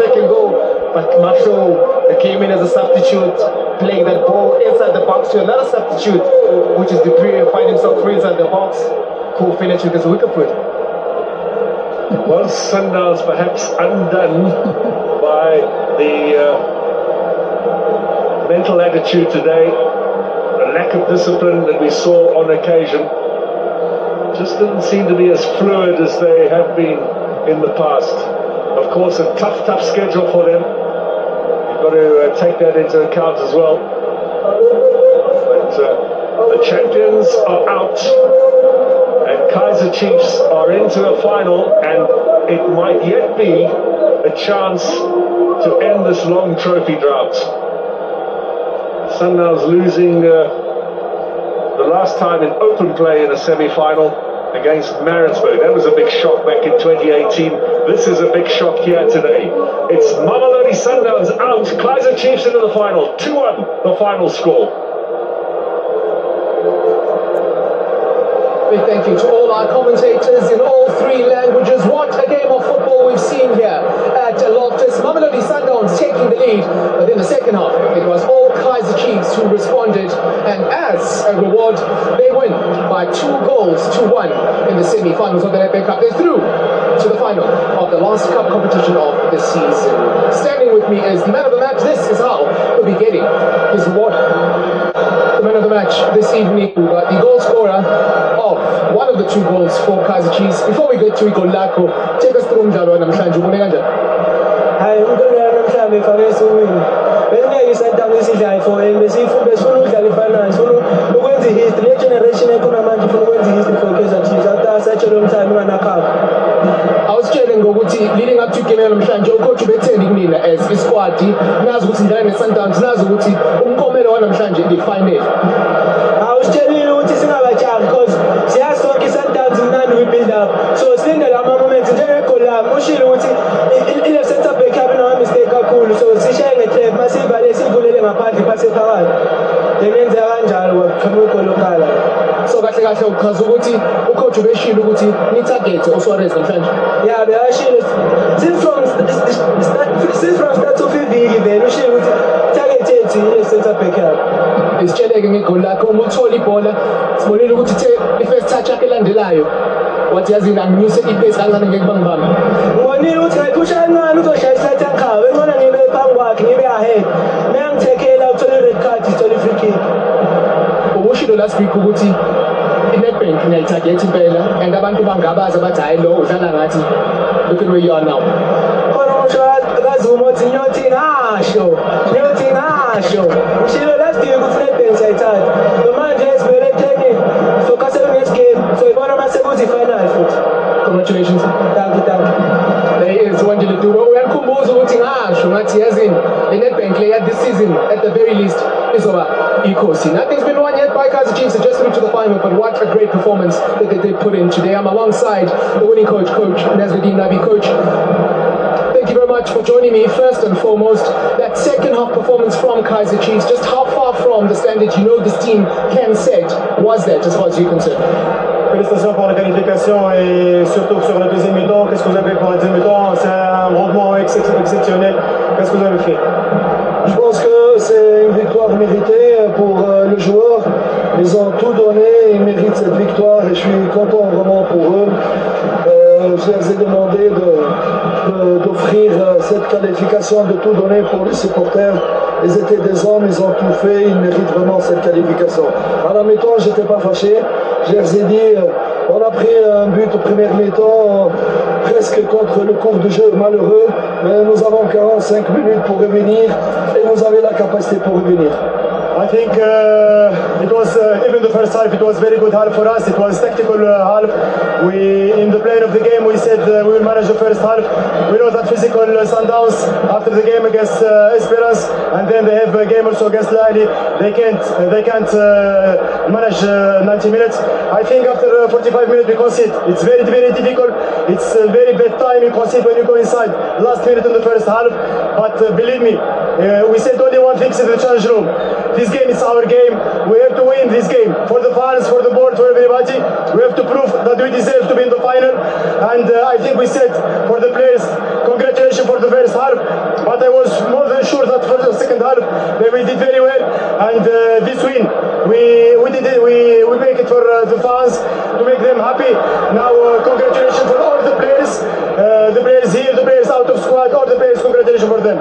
second goal, but Masho came in as a substitute, playing that ball inside the box to another substitute, which is Dupree, and find himself free inside the box. Cool finish with his wicket foot. Well, Sundowns perhaps undone by the mental attitude today, the lack of discipline that we saw on occasion. Just didn't seem to be as fluid as they have been in the past. Of course, a tough schedule for them. You've got to take that into account as well. But the champions are out, and Kaizer Chiefs are into a final, and it might yet be a chance to end this long trophy drought. Sundowns losing the last time in open play in a semi-final against Maritzburg. That was a big shock back in 2018. This is a big shock here today. It's Mamelodi Sundowns out, Kaizer Chiefs into the final. 2-1 the final score. Big thank you to all our commentators in all three languages. What a game of football we've seen here at Loftus. Mamelodi Sundowns taking the lead, but in the second half it was all Kaizer Chiefs who responded, and as a reward they win by 2-1 in the semi-finals of the FA Cup. They're through to the final of the last cup competition of the season. Standing with me is the man of the match. This is how he'll be getting his reward. The man of the match this evening, the goal scorer of one of the two goals for Kaizer Chiefs. Before we get to Igor Lako, take us through umdlalo namhlanje. Ubone kanjani? Hayi, umdlalo namhlanje ifake esiwini. Bengeke isadanga isidlala for him. Besifuna ukudlala ifanayo. Sifuna ukwenza history. Le generation ekhona manje ifuna ukwenza history for Kaizer Chiefs. After such a long time unganakhafu. Awusitshele ngokuthi leading up to game namhlanje ucoach ubetheni kunina as isquad nazi ukuthi ndala neSundowns, nazi ukuthi umkomelo wanamhlanje the final. Awusitshelile ukuthi singabajahi because siyasonke iSundowns mnandi we build up. So silinde la moments njengegoli lami ushilo ukuthi ile center back yabe no mistake kakhulu. So sishaye ngetrap masivale sivulele ngaphandle phase phakathi. Denenza kanjalo waphuma igoli lokala. So kahle kahle uchaza ukuthi ucoach ubeshilo ukuthi ni target uSuarez namhlanje. Yeah, they are shilo. Since from start to fifth then ushilo ukuthi target yethu ile center back yabe. Isitsheleke ngegoli lakho uma uthola ibhola sibonile ukuthi i-first touch yakhe elandelayo wathi yazi nanginyuse ipace kancane ngeke bangibambe. Ngibonile ukuthi ngayiphusha kancane uzoshaya isithatha ekhaya. Bengibona ngibe phambi kwakhe ngibe ahead. Mengithekela uthola i-red card uthola i-free kick. Ubushilo last week ukuthi iNetbank ngiyayithagetha impela and abantu bangabaza bathi hayi lo udlala ngathi look at where you are now. Khona umusho kaZuma uthi nyothi ngasho. Ushilo last year ukuthi iNetbank sayithatha. Manje esibele training focus on next game. So ibona mase kuthi final futhi. Congratulations. Thank you. There is one to do. Uyangikhumbuza ukuthi ngasho ngathi yazini iNetbank layer this season at the very least is over Ikosi. Nothing's been won yet by Kaizer Chiefs, just through to the final, but what a great performance that they put in today. I'm alongside the winning coach Nazruddin Nabi. Coach, thank you very much for joining me. First and foremost, that second half performance from Kaizer Chiefs, just how far from the standard you know this team can set was that as far as you're concerned? Félicitations pour la qualification et surtout sur le deuxième mi-temps. Qu'est-ce que vous avez fait pour le deuxième mi-temps? C'est un rendement exceptionnel. Qu'est-ce que vous avez fait? Je pense que c'est une victoire méritée pour le joueur. Ils ont tout donné, ils méritent cette victoire et je suis content vraiment pour eux. Je les ai demandé d'offrir cette qualification, de tout donner pour les supporters. Ils étaient des hommes, ils ont tout fait, ils méritent vraiment cette qualification. À la mi-temps, je n'étais pas fâché. Je les ai dit, on a pris un but au premier mi-temps, presque contre le cours du jeu, malheureux. Mais nous avons 45 minutes pour revenir et vous avez la capacité pour revenir. I think it was even the first half. It was very good half for us. It was tactical half. We in the plan of the game we said we will manage the first half. We know that physical Sundowns after the game against Esperance, and then they have a game also against Lali. They can't manage 90 minutes. I think after 45 minutes we concede. It's very difficult. It's a very bad time you concede when you go inside. Last minute in the first half, but believe me, we said only one thing in the change room. This game is our game. We have to win this game for the fans, for the board, for everybody. We have to prove that we deserve to be in the final. And I think we said for the players, congratulations for the first half. but I was more than sure that for the second half that we did very well, and this win we did it. We make it for the fans to make them happy. Now congratulations for all the players here, the players out of squad, all the players. Congratulations for them.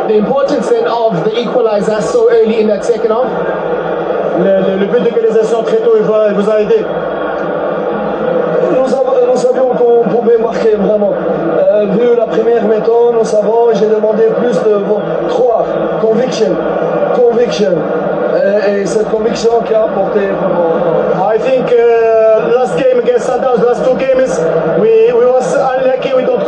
The importance then of the equalizer so early in that second half. Le but d'égalisation très tôt, il vous a aidé. Nous savions qu'on pouvait marquer vraiment. Vu la première mi-temps, nous savons, j'ai demandé plus de croire, conviction. Et cette conviction qui a apporté vraiment. I think last game against Sundowns, last two games, we was unlucky. We don't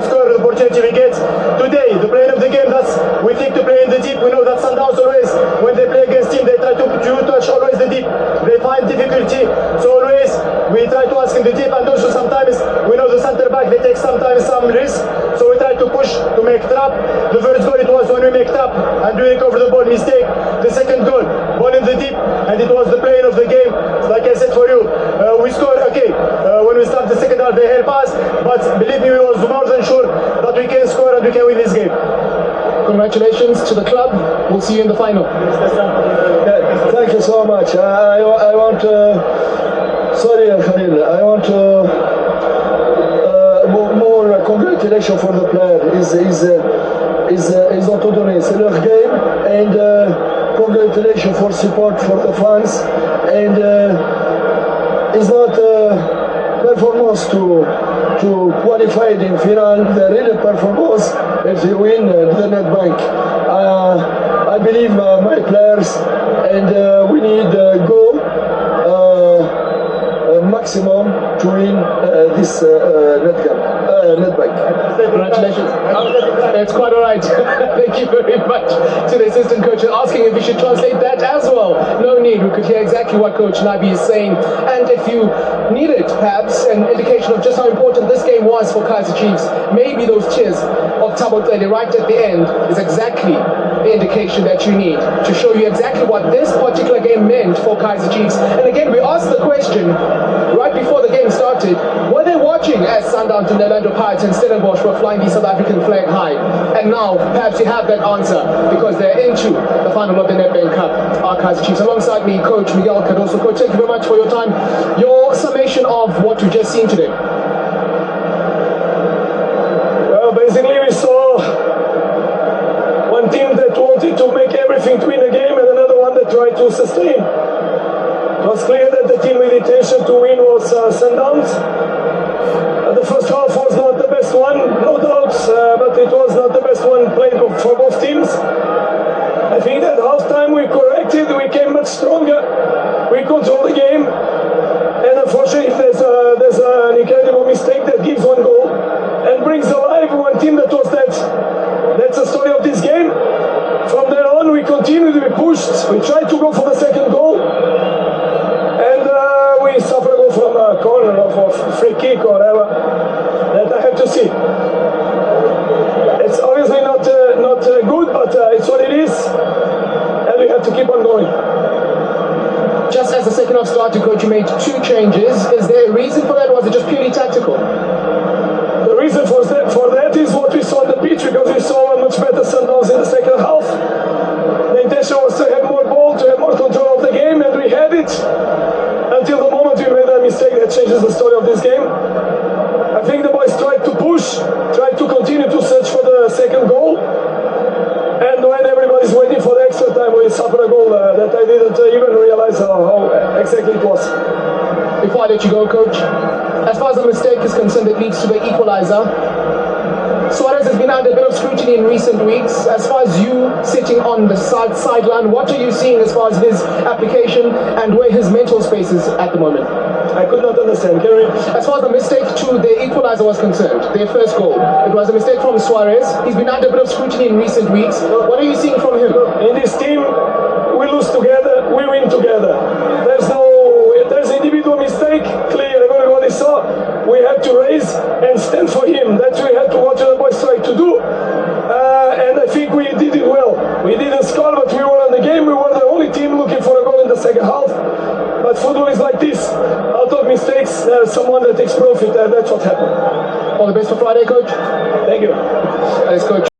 score the opportunity we get. Today, the plan of the game, that's we think to play in the deep. We know that Sundowns always, when they play against team, they try to touch always the deep. They find difficulty, so always we try to ask in the deep, and also sometimes we know the center back, they take sometimes some risk, so we try to push to make trap. The first goal it was when we make trap and we recover the ball, mistake. The second goal, ball in the deep, and it was the plan of the game. Like I said for you, we scored okay. When we start the second half, they help us, but believe me, we was more than sure that we can score and we can win this game. Congratulations to the club. We'll see you in the final. Thank you so much. I want sorry Khalil, I want more congratulations for the player. Ils ont tout donné. C'est leur game, and congratulations for support for the fans, and it's not performance to qualify in final. The real performance if they win the net bank. I believe my players, and we need go maximum to win this net bank. Congratulations. It's quite all right. Thank you very much to the assistant coach. Asking if we should translate that as well. No need. We could hear exactly what Coach Nabi is saying. And if you needed perhaps an indication of just how important this game was for Kaizer Chiefs, maybe those cheers of Tabo Tele right at the end is exactly the indication that you need to show you exactly what this particular game meant for Kaizer Chiefs. And again, we asked the question right before the game started, were they watching as Sundowns and the Orlando Pirates and Stellenbosch were flying the South African flag high? And now, perhaps you have that answer because they're into the final of the Nedbank Cup, our Kaizer Chiefs. Alongside me, Coach Miguel Cardoso. Coach, thank you very much for your time. Your summation of what we've just seen today. Well, basically we saw one team that wanted to make everything to win the game and another one that tried to sustain. It was clear that the team with intention to win was Sundowns. The first half was not the best one, no doubts, but it was not the best one played for both teams. I think that halftime we corrected, we came much stronger, we controlled the game, and unfortunately there's an incredible mistake that gives one goal and brings alive one team that was dead. That's the story of this game. From there on we continued, we pushed, we tried to go for the second goal, and we suffered a goal from a corner or a free kick or whatever that I have to see. It's obviously not good, but it's what it is, and we have to keep on going. Just as the second half started, Coach, you made two changes. Is there a reason for that, or was it just purely tactical? The reason for that is what we saw on the pitch, because we saw a much better Sundowns in the second half. The intention was to have more ball, to have more control of the game, and we had it until the moment we made a mistake that changes the story of this game. I think the boys tried to push, tried to continue to search for the second goal, and when everybody's waiting for the extra time, we suffered a goal that I didn't even realize how exactly it was. Before I let you go, Coach, as far as the mistake is concerned that leads to the equalizer, Suarez has been under a bit of scrutiny in recent weeks. As far as you sitting on the sideline, what are you seeing as far as his application and where his mental space is at the moment? I could not understand. Can you... As far as the mistake to the equalizer was concerned, their first goal, it was a mistake from Suarez. He's been under a bit of scrutiny in recent weeks. What are you seeing from him? In this team, we lose together, we win together. There's individual mistake, clear, everybody saw. We had to raise and stand for him. That's what we had to watch the boys try to do. And I think we did it well. We didn't score, but we were in the game. We were the only team looking for a goal in the second half. But football is like this. Out of mistakes, there's someone that takes profit, and that's what happened. All the best for Friday, Coach. Thank you. Let's go.